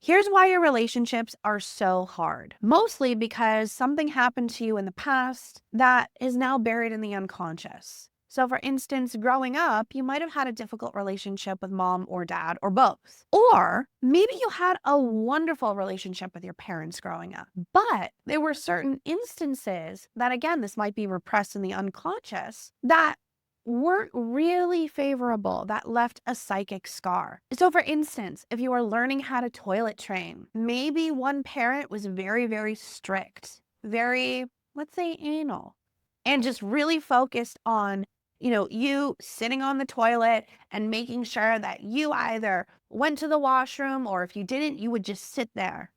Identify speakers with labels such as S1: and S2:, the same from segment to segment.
S1: Here's why your relationships are so hard. Mostly because something happened to you in the past that is now buried in the unconscious. So, for instance, growing up, you might have had a difficult relationship with mom or dad or both. Or maybe you had a wonderful relationship with your parents growing up. But there were certain instances that, again, this might be repressed in the unconscious, that weren't really favorable, that left a psychic scar. So, for instance, if you were learning how to toilet train, maybe one parent was very, very strict, very, let's say, anal, and just really focused on, you sitting on the toilet and making sure that you either went to the washroom, or if you didn't, you would just sit there.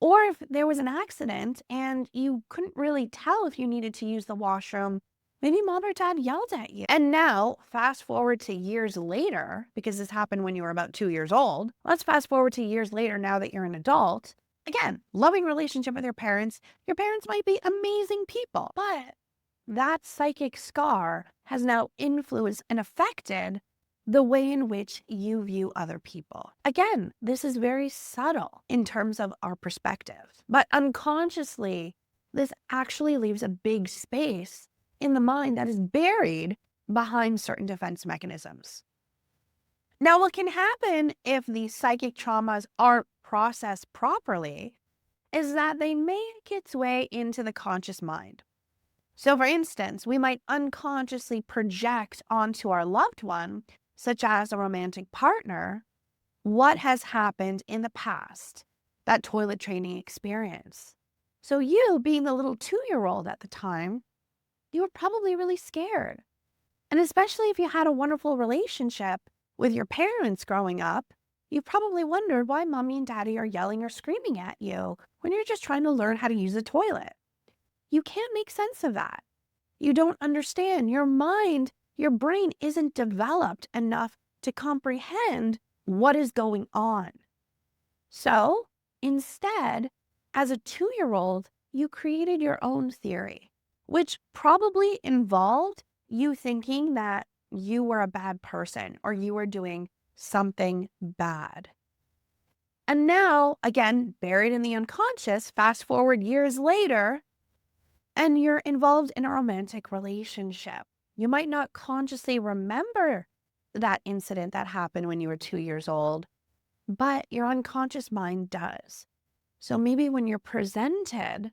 S1: Or if there was an accident and you couldn't really tell if you needed to use the washroom, maybe mom or dad yelled at you. And now, fast forward to years later, because this happened when you were about 2 years old. Let's fast forward to years later now that you're an adult. Again, loving relationship with your parents. Your parents might be amazing people, but that psychic scar has now influenced and affected the way in which you view other people. Again, this is very subtle in terms of our perspective, but unconsciously, this actually leaves a big space in the mind that is buried behind certain defense mechanisms. Now, what can happen if these psychic traumas aren't processed properly is that they make its way into the conscious mind. So, for instance, we might unconsciously project onto our loved one, such as a romantic partner, what has happened in the past, that toilet training experience. So you, being the little 2-year-old at the time, you were probably really scared. And especially if you had a wonderful relationship with your parents growing up, you probably wondered why mommy and daddy are yelling or screaming at you when you're just trying to learn how to use a toilet. You can't make sense of that. You don't understand. Your mind, your brain isn't developed enough to comprehend what is going on. So instead, as a 2-year-old, you created your own theory, which probably involved you thinking that you were a bad person or you were doing something bad. And now, again, buried in the unconscious, fast forward years later, and you're involved in a romantic relationship. You might not consciously remember that incident that happened when you were 2 years old, but your unconscious mind does. So maybe when you're presented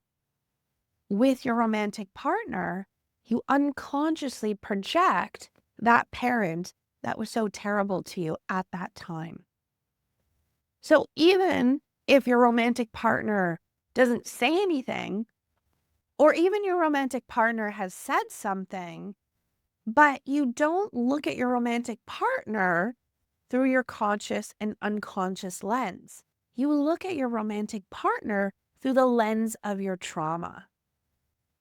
S1: with your romantic partner, you unconsciously project that parent that was so terrible to you at that time. So even if your romantic partner doesn't say anything, or even your romantic partner has said something, but you don't look at your romantic partner through your conscious and unconscious lens. You look at your romantic partner through the lens of your trauma.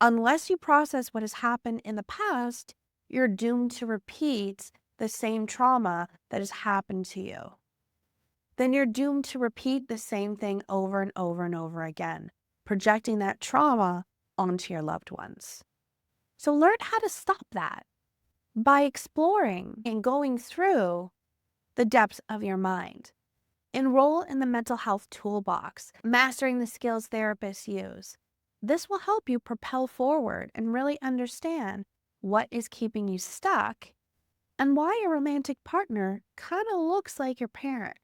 S1: Unless you process what has happened in the past, you're doomed to repeat the same trauma that has happened to you. Then you're doomed to repeat the same thing over and over and over again, projecting that trauma onto your loved ones. So learn how to stop that by exploring and going through the depths of your mind. Enroll in the mental health toolbox, mastering the skills therapists use. This will help you propel forward and really understand what is keeping you stuck and why your romantic partner kind of looks like your parent.